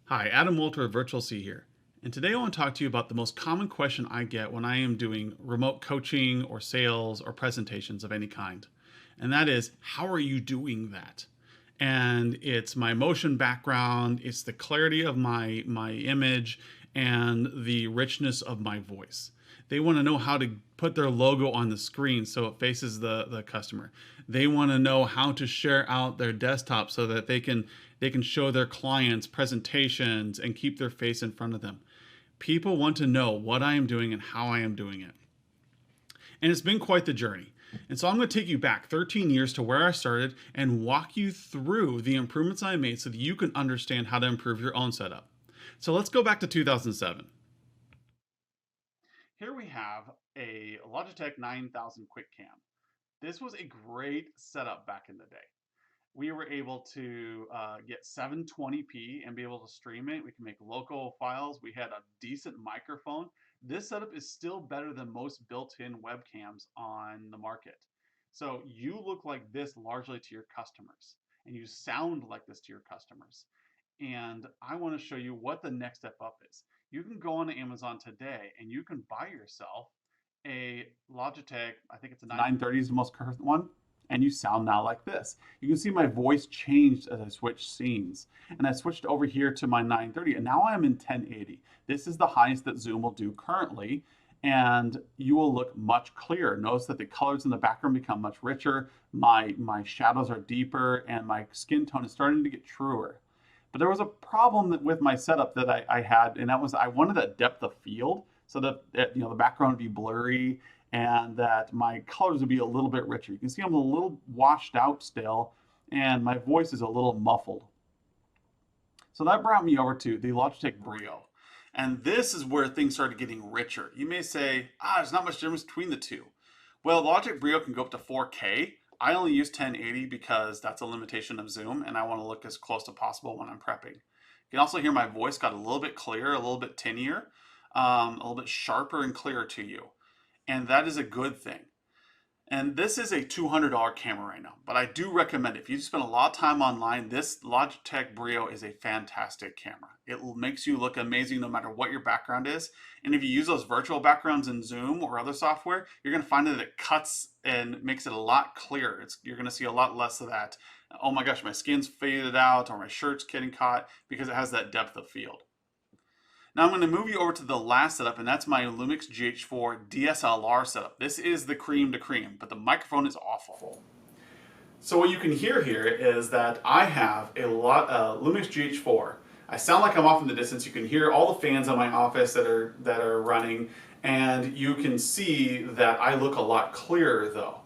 Hi, Adam Walter of Virtual C here. And today I want to talk to you about the most common question I get when I am doing remote coaching or sales or presentations of any kind. And that is, how are you doing that? And it's my motion background, it's the clarity of my image, and the richness of my voice. They want to know how to put their logo on the screen so it faces the customer. They want to know how to share out their desktop so that they can show their clients presentations and keep their face in front of them. People want to know what I am doing and how I am doing it. And it's been quite the journey. And so I'm going to take you back 13 years to where I started and walk you through the improvements I made so that you can understand how to improve your own setup. So let's go back to 2007. Here we have a Logitech 9000 Quick Cam. This was a great setup back in the day. We were able to get 720p and be able to stream it. We can make local files. We had a decent microphone. This setup is still better than most built-in webcams on the market. So you look like this largely to your customers, and you sound like this to your customers. And I want to show you what the next step up is. You can go on to Amazon today and you can buy yourself a Logitech, I think it's a 930 is the most current one, and you sound now like this. You can see my voice changed as I switched scenes. And I switched over here to my 930, and now I'm in 1080. This is the highest that Zoom will do currently, and you will look much clearer. Notice that the colors in the background become much richer, my shadows are deeper, and my skin tone is starting to get truer. But there was a problem with my setup that I had, and that was I wanted a depth of field so that the background would be blurry and that my colors would be a little bit richer. You can see I'm a little washed out still, and my voice is a little muffled. So that brought me over to the Logitech Brio. And this is where things started getting richer. You may say, there's not much difference between the two. Well, Logitech Brio can go up to 4K. I only use 1080 because that's a limitation of Zoom, and I want to look as close as possible when I'm prepping. You can also hear my voice got a little bit clearer, a little bit tinier, a little bit sharper and clearer to you. And that is a good thing. And this is a $200 camera right now, but I do recommend it. If you spend a lot of time online, this Logitech Brio is a fantastic camera. It makes you look amazing no matter what your background is. And if you use those virtual backgrounds in Zoom or other software, you're going to find that it cuts and makes it a lot clearer. You're going to see a lot less of that, oh my gosh, my skin's faded out or my shirt's getting caught, because it has that depth of field. Now I'm going to move you over to the last setup, and that's my Lumix GH4 DSLR setup. This is the cream de cream, but the microphone is awful. So what you can hear here is that I have a Lumix GH4. I sound like I'm off in the distance. You can hear all the fans in my office that are running, and you can see that I look a lot clearer though.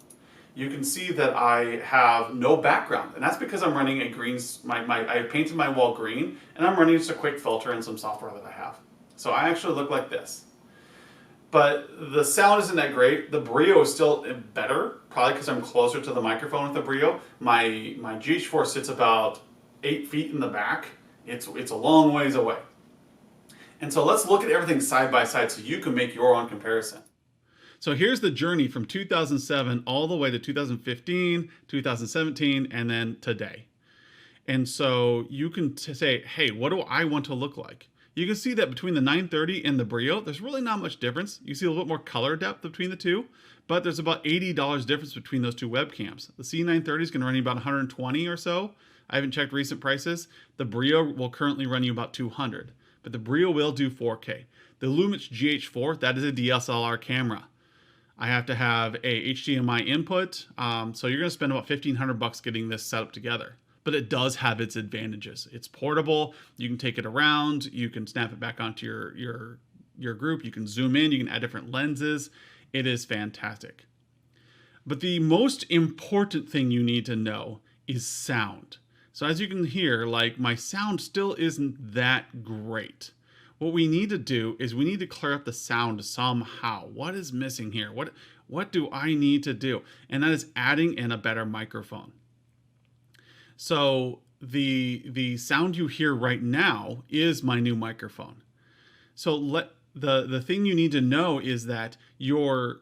You can see that I have no background, and that's because I'm running a green, I painted my wall green, and I'm running just a quick filter and some software that I have. So I actually look like this. But the sound isn't that great. The Brio is still better, probably because I'm closer to the microphone with the Brio. My GH4 sits about 8 feet in the back. It's a long ways away. And so let's look at everything side by side so you can make your own comparison. So here's the journey from 2007 all the way to 2015, 2017, and then today. And so you can say, hey, what do I want to look like? You can see that between the 930 and the Brio, there's really not much difference. You see a little bit more color depth between the two, but there's about $80 difference between those two webcams. The C930 is going to run you about 120 or so. I haven't checked recent prices. The Brio will currently run you about 200, but the Brio will do 4K. The Lumix GH4, that is a DSLR camera. I have to have a HDMI input, so you're going to spend about $1,500 getting this set up together. But it does have its advantages. It's portable. You can take it around. You can snap it back onto your group. You can zoom in. You can add different lenses. It is fantastic. But the most important thing you need to know is sound. So as you can hear, like my sound still isn't that great. What we need to do is we need to clear up the sound somehow. What is missing here? What do I need to do? And that is adding in a better microphone. So the sound you hear right now is my new microphone. So the thing you need to know is that your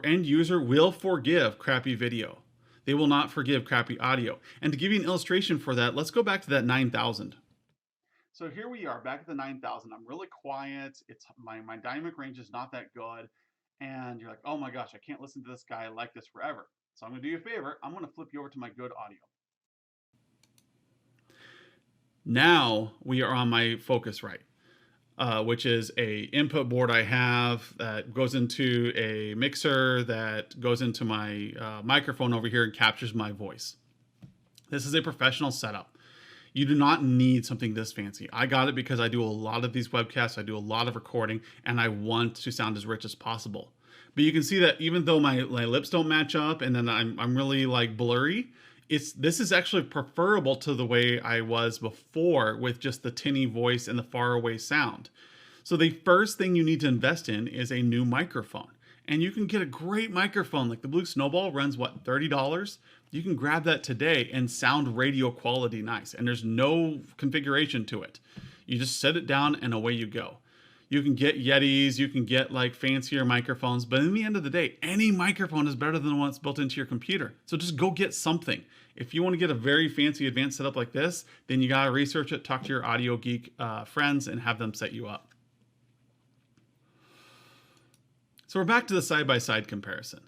end user will forgive crappy video. They will not forgive crappy audio. And to give you an illustration for that, let's go back to that 9000. So here we are back at the 9,000. I'm really quiet. It's my dynamic range is not that good. And you're like, oh my gosh, I can't listen to this guy like this forever. So I'm gonna do you a favor. I'm gonna flip you over to my good audio. Now we are on my Focusrite, which is a input board I have that goes into a mixer that goes into my microphone over here and captures my voice. This is a professional setup. You do not need something this fancy. I got it because I do a lot of these webcasts, I do a lot of recording, and I want to sound as rich as possible. But you can see that even though my lips don't match up and then I'm really like blurry, this is actually preferable to the way I was before with just the tinny voice and the far away sound. So the first thing you need to invest in is a new microphone. And you can get a great microphone like the Blue Snowball runs what, $30? You can grab that today and sound radio quality nice. And there's no configuration to it. You just set it down and away you go. You can get Yetis, you can get like fancier microphones, but in the end of the day, any microphone is better than the one that's built into your computer. So just go get something. If you want to get a very fancy advanced setup like this, then you got to research it, talk to your audio geek friends and have them set you up. So we're back to the side-by-side comparison.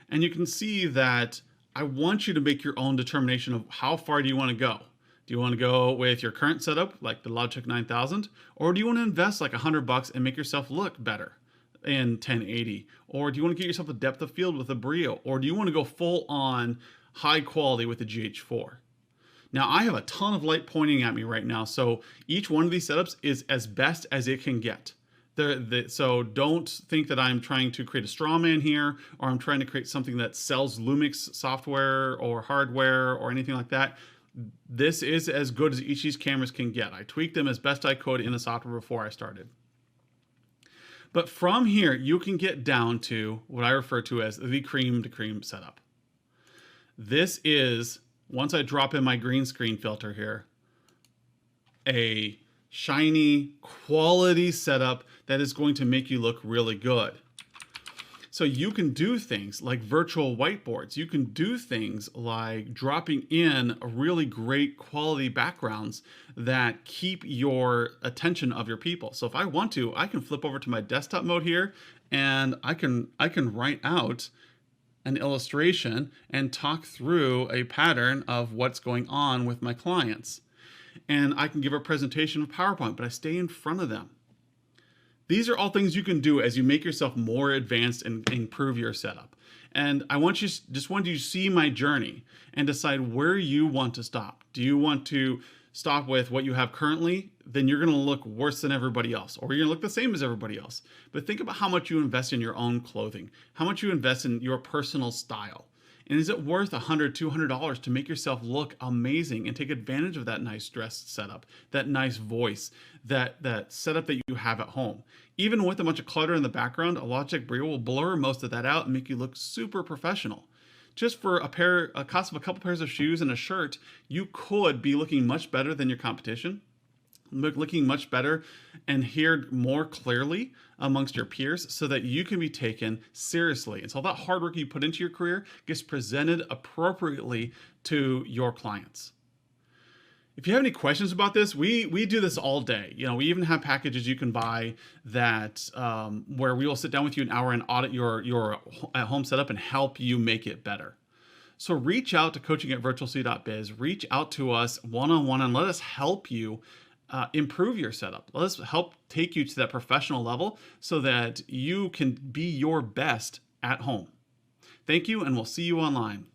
And you can see that I want you to make your own determination of how far do you want to go. Do you want to go with your current setup, like the Logitech 9000? Or do you want to invest like $100 and make yourself look better in 1080? Or do you want to get yourself a depth of field with a Brio? Or do you want to go full on high quality with the GH4? Now I have a ton of light pointing at me right now, so each one of these setups is as best as it can get. So don't think that I'm trying to create a straw man here, or I'm trying to create something that sells Lumix software or hardware or anything like that. This is as good as each of these cameras can get. I tweaked them as best I could in the software before I started. But from here, you can get down to what I refer to as the cream to cream setup. This is, once I drop in my green screen filter here, a shiny quality setup that is going to make you look really good. So you can do things like virtual whiteboards. You can do things like dropping in really great quality backgrounds that keep your attention of your people. So if I want to, I can flip over to my desktop mode here and I can write out an illustration and talk through a pattern of what's going on with my clients. And I can give a presentation of PowerPoint, but I stay in front of them. These are all things you can do as you make yourself more advanced and improve your setup. And I want you to see my journey and decide where you want to stop. Do you want to stop with what you have currently? Then you're going to look worse than everybody else, or you're going to look the same as everybody else. But think about how much you invest in your own clothing, how much you invest in your personal style. And is it worth $100, $200 to make yourself look amazing and take advantage of that nice dress setup, that nice voice, that setup that you have at home? Even with a bunch of clutter in the background, a Logitech Brio will blur most of that out and make you look super professional. Just for a cost of a couple pairs of shoes and a shirt, you could be looking much better than your competition, looking much better and heard more clearly amongst your peers so that you can be taken seriously. And so all that hard work you put into your career gets presented appropriately to your clients. If you have any questions about this, we do this all day. You know, we even have packages you can buy that where we will sit down with you an hour and audit your at-home setup and help you make it better. So reach out to coaching@virtualcy.biz, reach out to us one-on-one and let us help you improve your setup. Let us help take you to that professional level so that you can be your best at home. Thank you, and we'll see you online.